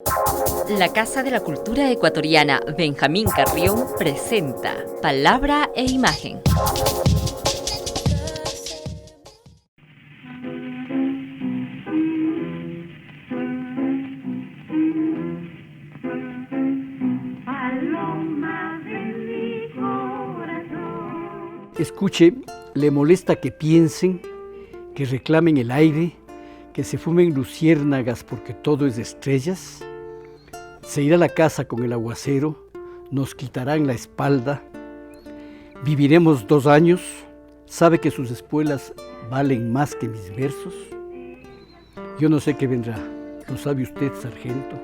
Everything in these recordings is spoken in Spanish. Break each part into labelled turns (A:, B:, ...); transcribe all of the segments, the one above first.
A: La Casa de la Cultura Ecuatoriana Benjamín Carrión presenta Palabra e Imagen.
B: Escuche, le molesta que piensen, que reclamen el aire, que se fumen luciérnagas porque todo es de estrellas. Se irá a la casa con el aguacero, nos quitarán la espalda. Viviremos 2 años, sabe que sus espuelas valen más que mis versos. Yo no sé qué vendrá, ¿lo sabe usted, sargento?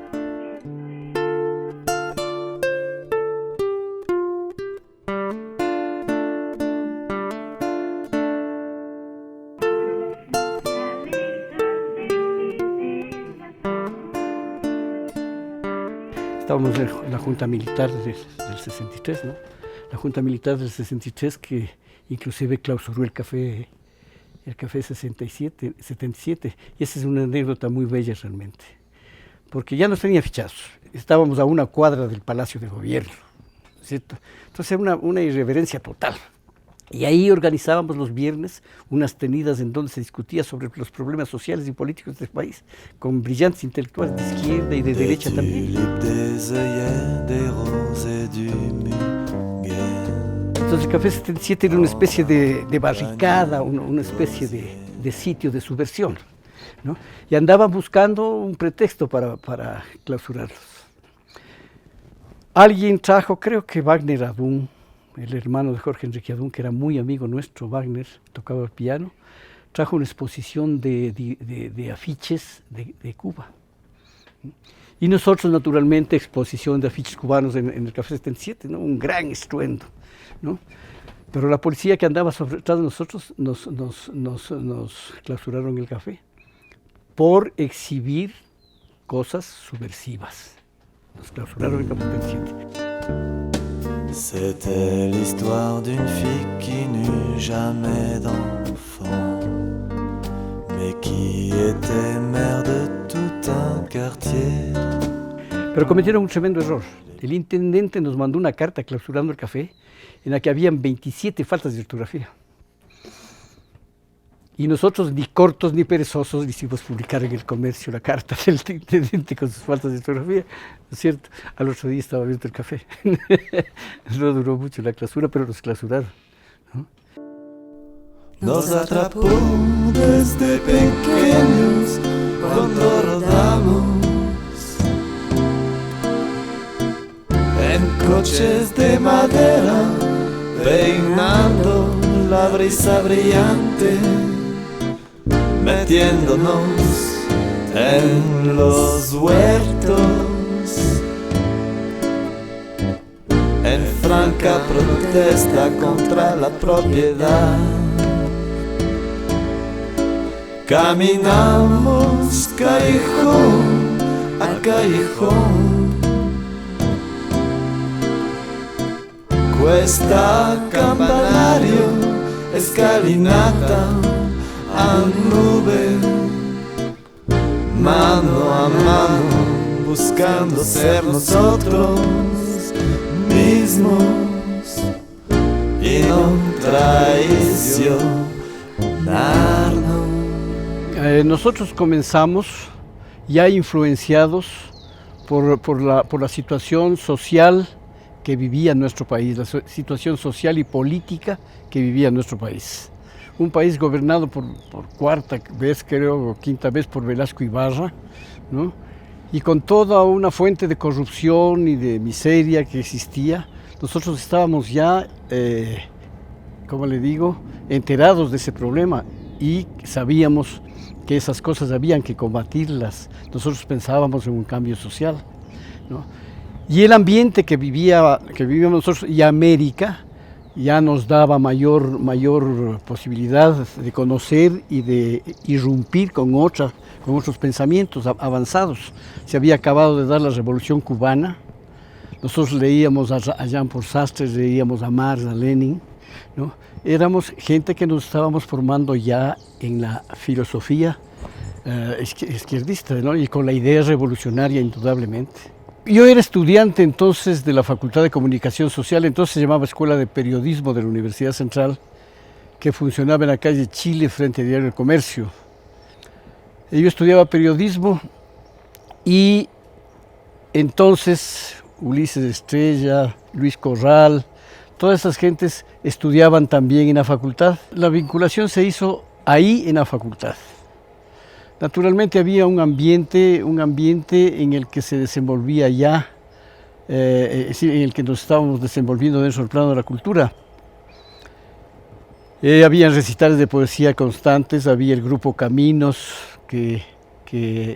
B: Estábamos en la Junta Militar del 63, ¿no? La Junta Militar del 63 que inclusive clausuró el café 77, y esa es una anécdota muy bella realmente, porque ya nos tenía fichados, estábamos a una cuadra del Palacio de Gobierno, ¿cierto? Entonces era una irreverencia total. Y ahí organizábamos los viernes unas tenidas en donde se discutía sobre los problemas sociales y políticos del país, con brillantes intelectuales de izquierda y de derecha también. Entonces el Café 77 era una especie de barricada, una especie de sitio de subversión, ¿no? Y andaban buscando un pretexto para clausurarlos. Alguien trajo, creo que Wagner Adún, el hermano de Jorge Enrique Adún, que era muy amigo nuestro. Wagner tocaba el piano, trajo una exposición de afiches de Cuba. Y nosotros, naturalmente, exposición de afiches cubanos en el Café 77, ¿no? Un gran estruendo, ¿no? Pero la policía que andaba detrás de nosotros nos clausuraron el café por exhibir cosas subversivas. Nos clausuraron el Café 77.
C: C'était l'histoire d'une fille qui n'eut jamais d'enfant, mais qui était mère de tout un quartier.
B: Pero cometieron un tremendo error. El intendente nos mandó una carta clausurando el café en la que habían 27 faltas de ortografía. Y nosotros, ni cortos ni perezosos, hicimos publicar en El Comercio la carta del intendente con sus faltas de ortografía, ¿no es cierto? Al otro día estaba abierto el café. No duró mucho la clausura, pero nos clausuraron, ¿no?
C: Nos atrapó desde pequeños cuando rodamos en coches de madera, peinando la brisa brillante, metiéndonos en los huertos, en franca protesta contra la propiedad. Caminamos callejón a callejón, cuesta, campanario, escalinata, a nube, mano a mano, buscando ser nosotros mismos y no traicionarnos.
B: Nosotros comenzamos ya influenciados por la situación social que vivía nuestro país, la situación social y política que vivía nuestro país. Un país gobernado por cuarta vez, creo, o quinta vez por Velasco Ibarra, ¿no? Y con toda una fuente de corrupción y de miseria que existía. Nosotros estábamos ya, como le digo, enterados de ese problema y sabíamos que esas cosas habían que combatirlas. Nosotros pensábamos en un cambio social, ¿no? Y el ambiente que vivíamos nosotros y América ya nos daba mayor posibilidad de conocer y de irrumpir con otros pensamientos avanzados. Se había acabado de dar la Revolución Cubana. Nosotros leíamos a Jean-Paul Sartre, leíamos a Marx, a Lenin, ¿no? Éramos gente que nos estábamos formando ya en la filosofía izquierdista, ¿no? Y con la idea revolucionaria indudablemente. Yo era estudiante entonces de la Facultad de Comunicación Social, entonces se llamaba Escuela de Periodismo de la Universidad Central, que funcionaba en la calle Chile frente al Diario El Comercio. Yo estudiaba periodismo y entonces Ulises Estrella, Luis Corral, todas esas gentes estudiaban también en la facultad. La vinculación se hizo ahí en la facultad. Naturalmente había un ambiente en el que se desenvolvía ya, es decir, en el que nos estábamos desenvolviendo dentro del plano de la cultura. Había recitales de poesía constantes, había el grupo Caminos, que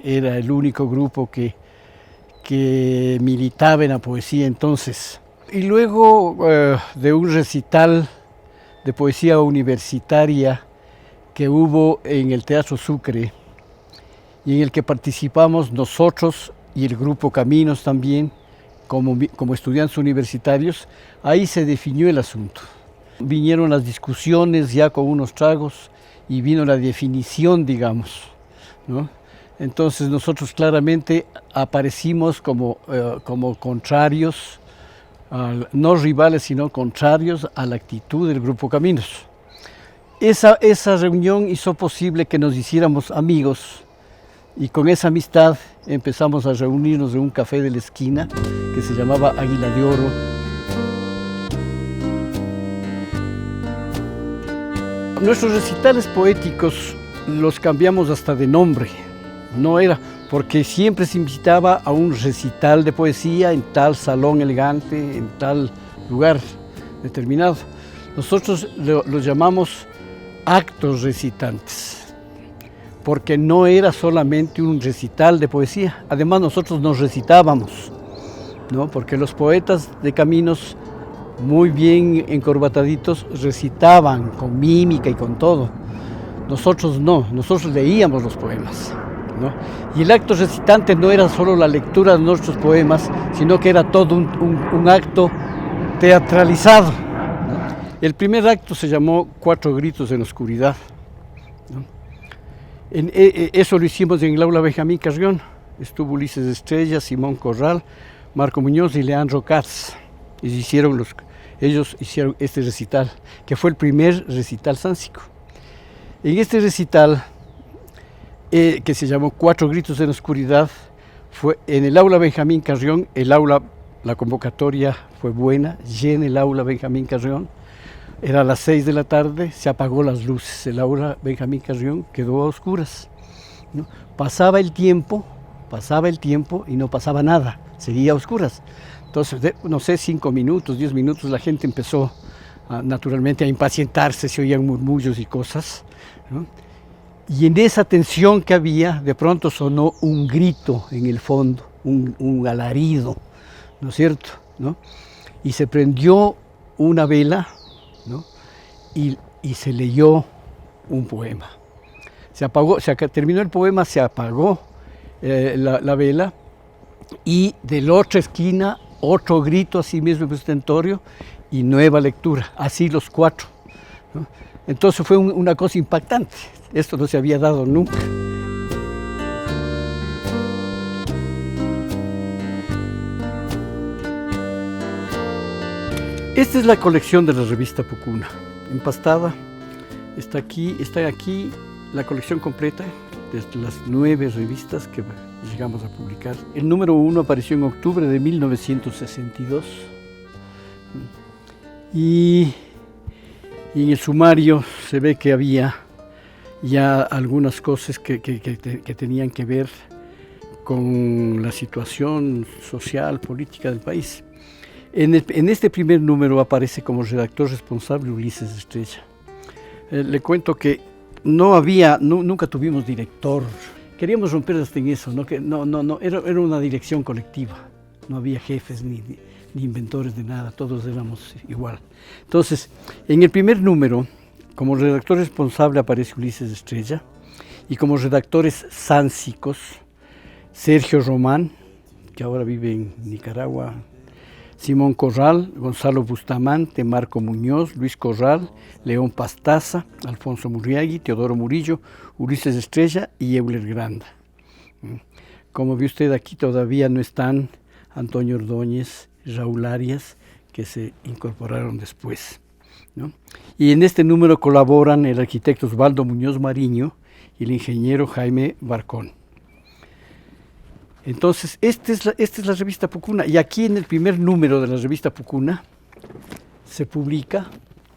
B: era el único grupo que militaba en la poesía entonces. Y luego de un recital de poesía universitaria que hubo en el Teatro Sucre, y en el que participamos nosotros y el grupo Caminos también, como estudiantes universitarios, ahí se definió el asunto. Vinieron las discusiones ya con unos tragos y vino la definición, digamos, ¿no? Entonces nosotros claramente aparecimos como contrarios, no rivales, sino contrarios a la actitud del grupo Caminos. Esa reunión hizo posible que nos hiciéramos amigos, y con esa amistad empezamos a reunirnos en un café de la esquina que se llamaba Águila de Oro. Nuestros recitales poéticos los cambiamos hasta de nombre. No era porque siempre se invitaba a un recital de poesía en tal salón elegante, en tal lugar determinado. Nosotros lo llamamos actos recitantes, porque no era solamente un recital de poesía. Además nosotros nos recitábamos, ¿no? Porque los poetas de Caminos, muy bien encorbataditos, recitaban con mímica y con todo. Nosotros no, nosotros leíamos los poemas, ¿no? Y el acto recitante no era solo la lectura de nuestros poemas, sino que era todo un acto teatralizado, ¿no? El primer acto se llamó Cuatro gritos en la oscuridad, ¿no? Eso lo hicimos en el aula Benjamín Carrión. Estuvo Ulises Estrella, Simón Corral, Marco Muñoz y Leandro Katz. Ellos hicieron este recital, que fue el primer recital sánsico. En este recital, que se llamó Cuatro gritos en la oscuridad, fue en el aula Benjamín Carrión. La convocatoria fue buena, llena el aula Benjamín Carrión. Era a las 6 de la tarde, se apagó las luces, el aula Benjamín Carrión quedó a oscuras, ¿no? Pasaba el tiempo y no pasaba nada, seguía a oscuras. Entonces, no sé, 5 minutos, 10 minutos, la gente empezó naturalmente a impacientarse, se oían murmullos y cosas, ¿no? Y en esa tensión que había, de pronto sonó un grito en el fondo, un alarido, ¿no es cierto?, ¿no? Y se prendió una vela, ¿no? Y se leyó un poema. Se apagó, terminó el poema, se apagó la vela, y de la otra esquina otro grito así mismo estentorio y nueva lectura, así los cuatro, ¿no? Entonces fue una cosa impactante, esto no se había dado nunca. Esta es la colección de la revista Pucuna, empastada. Está aquí la colección completa de las 9 revistas que llegamos a publicar. El número 1 apareció en octubre de 1962 y en el sumario se ve que había ya algunas cosas que tenían que ver con la situación social, política del país. En este primer número aparece como redactor responsable Ulises Estrella. Le cuento que nunca tuvimos director. Queríamos romper hasta en eso, ¿no? Era una dirección colectiva. No había jefes ni inventores de nada, todos éramos igual. Entonces, en el primer número, como redactor responsable aparece Ulises Estrella, y como redactores sánsicos, Sergio Román, que ahora vive en Nicaragua, Simón Corral, Gonzalo Bustamante, Marco Muñoz, Luis Corral, León Pastaza, Alfonso Murriagui, Teodoro Murillo, Ulises Estrella y Euler Granda. Como ve usted, aquí todavía no están Antonio Ordóñez, Raúl Arias, que se incorporaron después, ¿no? Y en este número colaboran el arquitecto Osvaldo Muñoz Mariño y el ingeniero Jaime Barcón. Entonces, esta es la revista Pucuna, y aquí en el primer número de la revista Pucuna se publica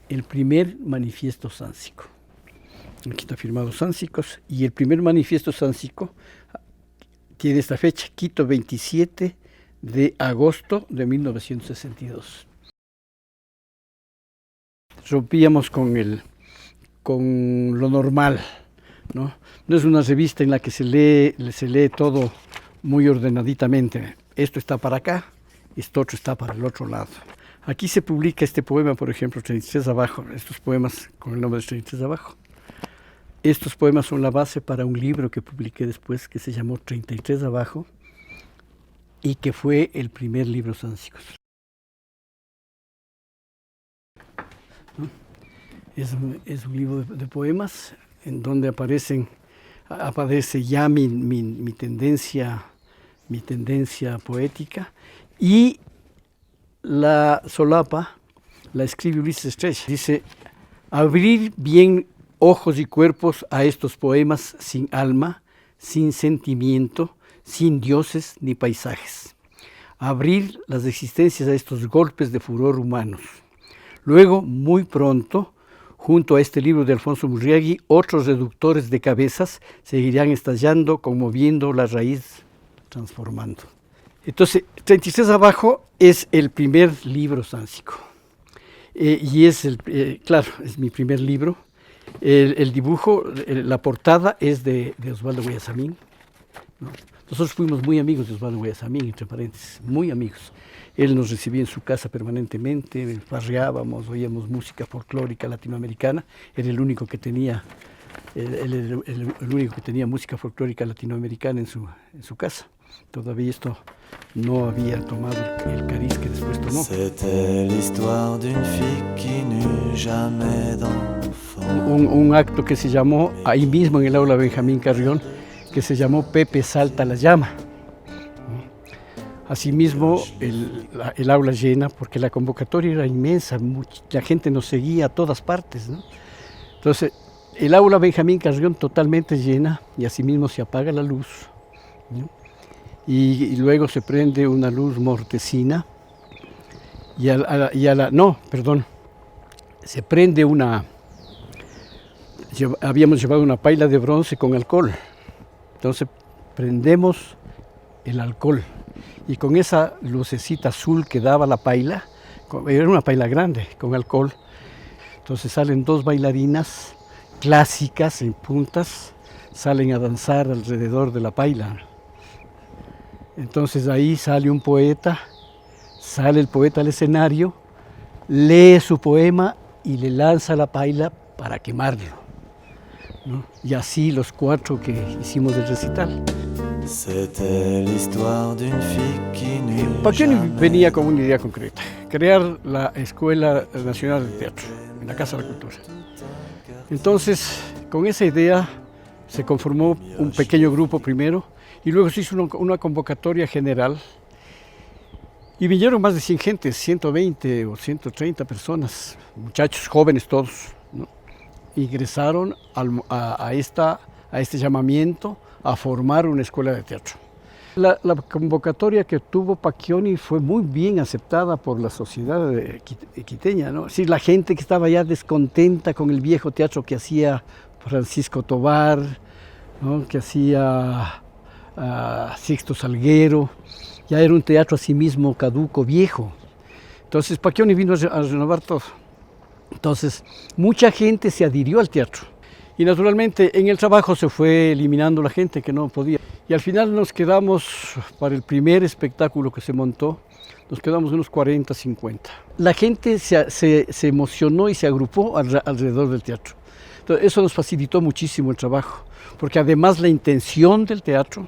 B: el primer manifiesto sáncico. Aquí está firmado Sáncicos, y el primer manifiesto sáncico tiene esta fecha, Quito, 27 de agosto de 1962. Rompíamos con lo normal, ¿no? No es una revista en la que se lee todo muy ordenaditamente. Esto está para acá, esto otro está para el otro lado. Aquí se publica este poema, por ejemplo, 33 abajo, estos poemas con el nombre de 33 abajo. Estos poemas son la base para un libro que publiqué después que se llamó 33 abajo y que fue el primer libro sáncicos. ¿No? Es un libro de poemas en donde aparece ya mi tendencia poética, y la solapa la escribe Ulises Estrella. Dice: abrir bien ojos y cuerpos a estos poemas sin alma, sin sentimiento, sin dioses ni paisajes. Abrir las existencias a estos golpes de furor humanos. Luego, muy pronto, junto a este libro de Alfonso Murriagui, otros reductores de cabezas seguirán estallando, conmoviendo la raíz, transformando. Entonces, 36 abajo es el primer libro sáncico. Y es, claro, es mi primer libro. El dibujo, la portada es de Osvaldo Guayasamín, ¿no? Nosotros fuimos muy amigos de Osvaldo Guayasamín, entre paréntesis, muy amigos. Él nos recibía en su casa permanentemente, farreábamos, oíamos música folclórica latinoamericana. Era el único que tenía, el único que tenía música folclórica latinoamericana en su casa. Todavía esto no había tomado el cariz que después tomó.
C: C'était l'histoire d'une fille qui n'eut jamais d'enfant.
B: Un acto que se llamó, ahí mismo en el aula Benjamín Carrión, que se llamó Pepe Salta la Llama. Asimismo, el aula llena, porque la convocatoria era inmensa, la gente nos seguía a todas partes, ¿no? Entonces, el aula Benjamín Carrión totalmente llena, y asimismo se apaga la luz, ¿no? Y luego se prende una luz mortecina, se prende habíamos llevado una paila de bronce con alcohol, entonces prendemos el alcohol, y con esa lucecita azul que daba la paila, era una paila grande con alcohol, entonces salen dos bailarinas clásicas en puntas, salen a danzar alrededor de la paila. Entonces ahí sale un poeta, sale el poeta al escenario, lee su poema y le lanza la paila para quemarlo, ¿no? Y así los cuatro que hicimos el recital. Pacchioni venía con una idea concreta: crear la Escuela Nacional de Teatro en la Casa de la Cultura. Entonces, con esa idea se conformó un pequeño grupo primero, y luego se hizo una convocatoria general, y vinieron más de 100 gentes, 120 o 130 personas, muchachos jóvenes todos, ¿no? Ingresaron a este llamamiento a formar una escuela de teatro. La convocatoria que tuvo Pacchioni fue muy bien aceptada por la sociedad quiteña, ¿no? Sí, la gente que estaba ya descontenta con el viejo teatro que hacía Francisco Tovar, ¿no? Que hacía Sixto Salguero, ya era un teatro así mismo caduco, viejo. Entonces Pacchioni vino a renovar todo. Entonces mucha gente se adhirió al teatro, y naturalmente en el trabajo se fue eliminando la gente que no podía, y al final nos quedamos, para el primer espectáculo que se montó, nos quedamos unos 40, 50. La gente se emocionó y se agrupó alrededor del teatro. Entonces, eso nos facilitó muchísimo el trabajo, porque además la intención del teatro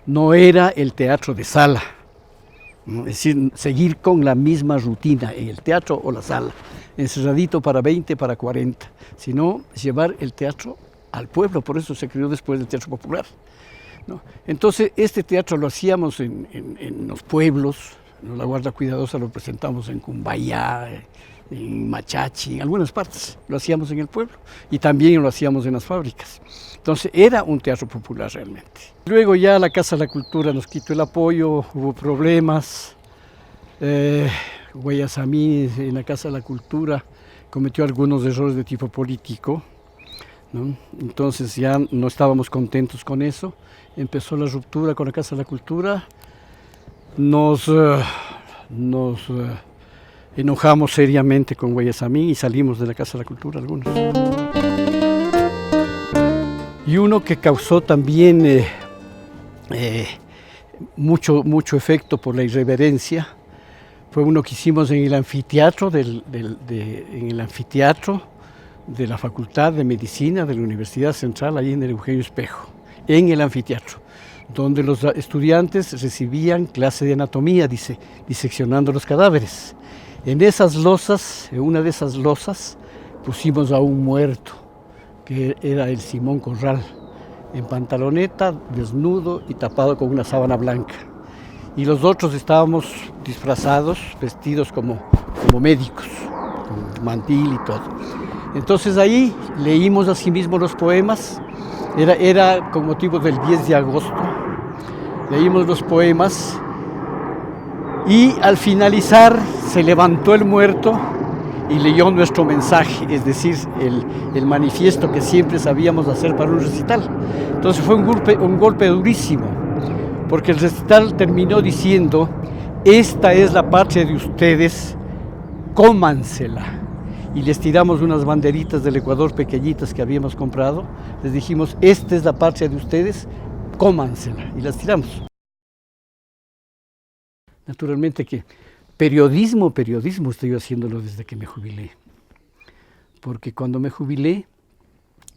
B: no era el teatro de sala, ¿no? Es decir, seguir con la misma rutina en el teatro o la sala, encerradito para 20, para 40, sino llevar el teatro al pueblo, por eso se creó después el Teatro Popular, ¿no? Entonces, este teatro lo hacíamos en los pueblos, ¿no? La Guarda Cuidadosa lo presentamos en Cumbayá, en Machachi, en algunas partes, lo hacíamos en el pueblo y también lo hacíamos en las fábricas. Entonces era un teatro popular realmente. Luego ya la Casa de la Cultura nos quitó el apoyo, hubo problemas. Guayasamín en la Casa de la Cultura cometió algunos errores de tipo político, ¿no? Entonces ya no estábamos contentos con eso. Empezó la ruptura con la Casa de la Cultura. Nos enojamos seriamente con Guayasamín y salimos de la Casa de la Cultura algunos. Y uno que causó también mucho efecto por la irreverencia fue uno que hicimos en el anfiteatro, de la Facultad de Medicina de la Universidad Central, ahí en el Eugenio Espejo, en el anfiteatro, donde los estudiantes recibían clase de anatomía, diseccionando los cadáveres. En esas losas, en una de esas losas, pusimos a un muerto, que era el Simón Corral, en pantaloneta, desnudo y tapado con una sábana blanca. Y los otros estábamos disfrazados, vestidos como médicos, con mantil y todo. Entonces ahí leímos asimismo los poemas, era con motivo del 10 de agosto, leímos los poemas y al finalizar se levantó el muerto y leyó nuestro mensaje, es decir, el manifiesto que siempre sabíamos hacer para un recital. Entonces fue un golpe durísimo, porque el recital terminó diciendo: esta es la patria de ustedes, cómansela. Y les tiramos unas banderitas del Ecuador pequeñitas que habíamos comprado, les dijimos: esta es la patria de ustedes, cómansela, y las tiramos. Naturalmente que periodismo estoy haciéndolo desde que me jubilé, porque cuando me jubilé,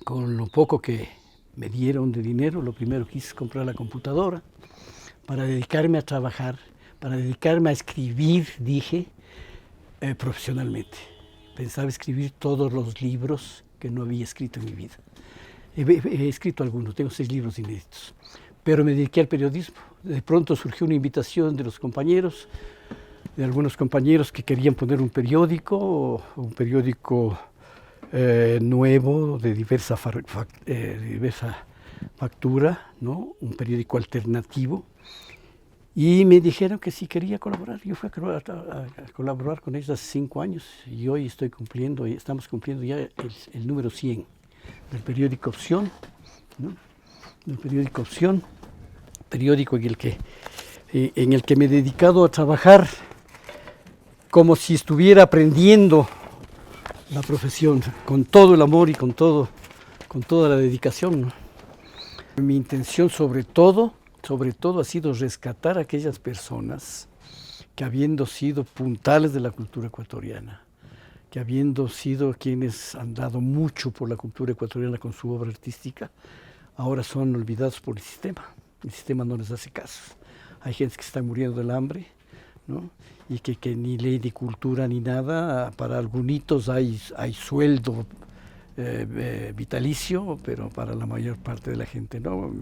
B: con lo poco que me dieron de dinero, lo primero que hice es comprar la computadora para dedicarme a trabajar, para dedicarme a escribir, profesionalmente. Pensaba escribir todos los libros que no había escrito en mi vida. He escrito algunos, tengo 6 libros inéditos, pero me dediqué al periodismo. De pronto surgió una invitación de los compañeros, de algunos compañeros que querían poner un periódico nuevo, de diversa factura, ¿no? Un periódico alternativo, y me dijeron que sí quería colaborar. Yo fui a colaborar con ellos hace 5 años y hoy estamos cumpliendo ya el número 100 del periódico Opción, ¿no? Del periódico Opción, periódico en el que me he dedicado a trabajar como si estuviera aprendiendo la profesión, con todo el amor y con toda la dedicación, ¿no? Mi intención sobre todo ha sido rescatar a aquellas personas que, habiendo sido puntales de la cultura ecuatoriana, que habiendo sido quienes han dado mucho por la cultura ecuatoriana con su obra artística, ahora son olvidados por el sistema. El sistema no les hace caso. Hay gente que está muriendo del hambre, ¿no? Y que ni ley de cultura ni nada. Para algunos hay sueldo vitalicio, pero para la mayor parte de la gente no.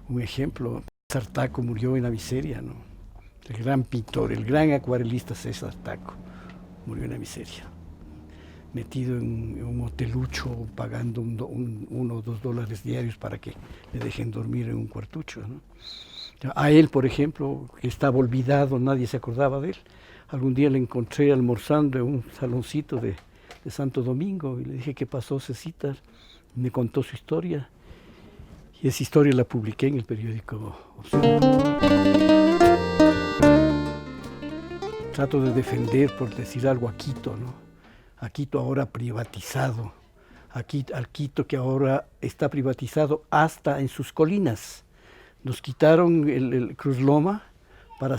B: Un ejemplo: César Taco murió en la miseria, ¿no? El gran pintor, el gran acuarelista César Taco murió en la miseria, metido en un hotelucho, pagando $1 o $2 diarios para que le dejen dormir en un cuartucho, ¿no? A él, por ejemplo, que estaba olvidado, nadie se acordaba de él. Algún día le encontré almorzando en un saloncito de Santo Domingo y le dije: ¿qué pasó, Cecita? Me contó su historia y esa historia la publiqué en el periódico Opción. Trato de defender, por decir algo, a Quito, ¿no? A Quito ahora privatizado, al Quito que ahora está privatizado hasta en sus colinas. Nos quitaron el Cruz Loma para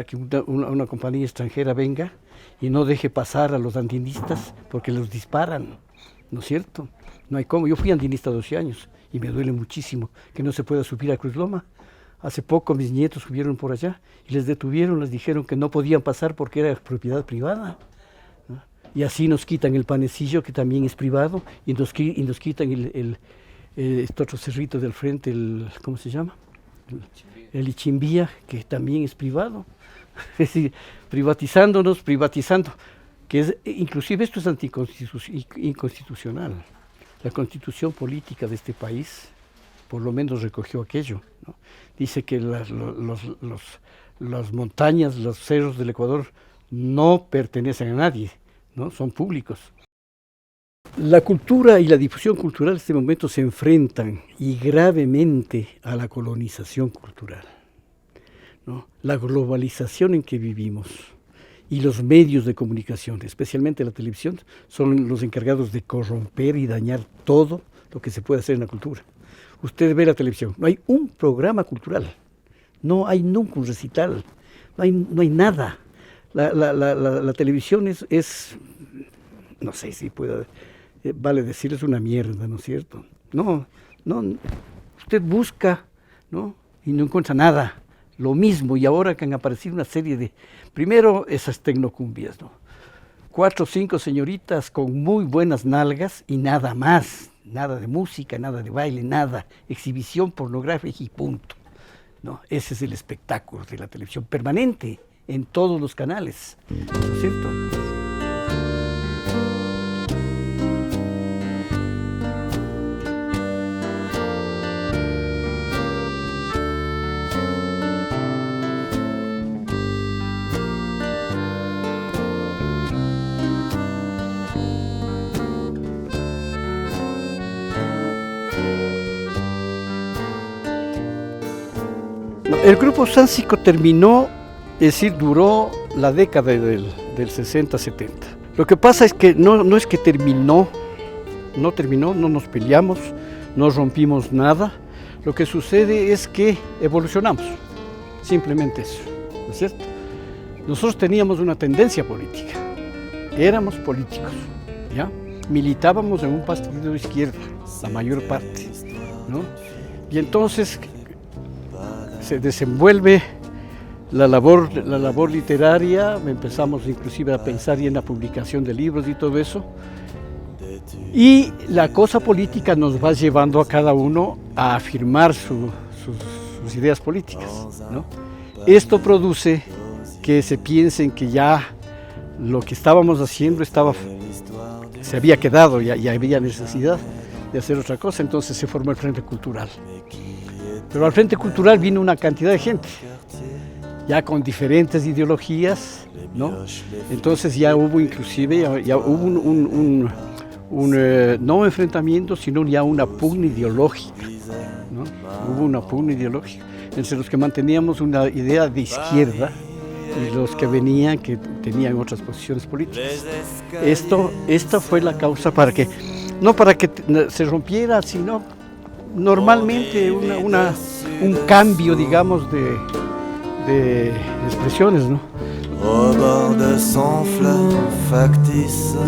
B: que una compañía extranjera venga y no deje pasar a los andinistas porque los disparan, ¿no es cierto? No hay cómo. Yo fui andinista 12 años y me duele muchísimo que no se pueda subir a Cruz Loma. Hace poco mis nietos subieron por allá y les detuvieron, les dijeron que no podían pasar porque era propiedad privada, ¿no? Y así nos quitan el panecillo, que también es privado, y nos quitan este otro cerrito del frente, ¿cómo se llama? El Ichimbía, que también es privado. Es decir, privatizando, que es, inclusive esto es inconstitucional. La constitución política de este país por lo menos recogió aquello, ¿no? Dice que las montañas, los cerros del Ecuador no pertenecen a nadie, ¿no? Son públicos. La cultura y la difusión cultural en este momento se enfrentan y gravemente a la colonización cultural, ¿no? La globalización en que vivimos y los medios de comunicación, especialmente la televisión, son los encargados de corromper y dañar todo lo que se puede hacer en la cultura. Usted ve la televisión, no hay un programa cultural, no hay nunca un recital, no hay nada. La televisión es, no sé si vale decir, es una mierda, ¿no es cierto? No, usted busca, ¿no? Y no encuentra nada, lo mismo, y ahora que han aparecido una serie de, primero esas tecnocumbias, ¿no? 4 o 5 señoritas con muy buenas nalgas y nada más. Nada de música, nada de baile, nada, exhibición pornográfica y punto, ¿no? Ese es el espectáculo de la televisión permanente en todos los canales, ¿no es cierto? El grupo Sáncico terminó, es decir, duró la década del 60-70. Lo que pasa es que no es que terminó, no nos peleamos, no rompimos nada. Lo que sucede es que evolucionamos, simplemente eso, ¿no es cierto? Nosotros teníamos una tendencia política, éramos políticos, ¿ya? Militábamos en un partido de izquierda, la mayor parte, ¿no? Y entonces se desenvuelve la labor literaria, empezamos inclusive a pensar ya en la publicación de libros y todo eso, y la cosa política nos va llevando a cada uno a afirmar sus ideas políticas, ¿no? Esto produce que se piensen que ya lo que estábamos haciendo se había quedado, ya había necesidad de hacer otra cosa, entonces se formó el Frente Cultural. Pero al Frente Cultural vino una cantidad de gente, ya con diferentes ideologías, ¿no? Entonces ya hubo inclusive, ya hubo no enfrentamiento, sino ya una pugna ideológica, ¿no? Hubo una pugna ideológica entre los que manteníamos una idea de izquierda y los que venían, que tenían otras posiciones políticas. Esta fue la causa no para que se rompiera, sino normalmente un cambio, digamos, de expresiones, ¿no?
C: Au bord de son fleuve factice,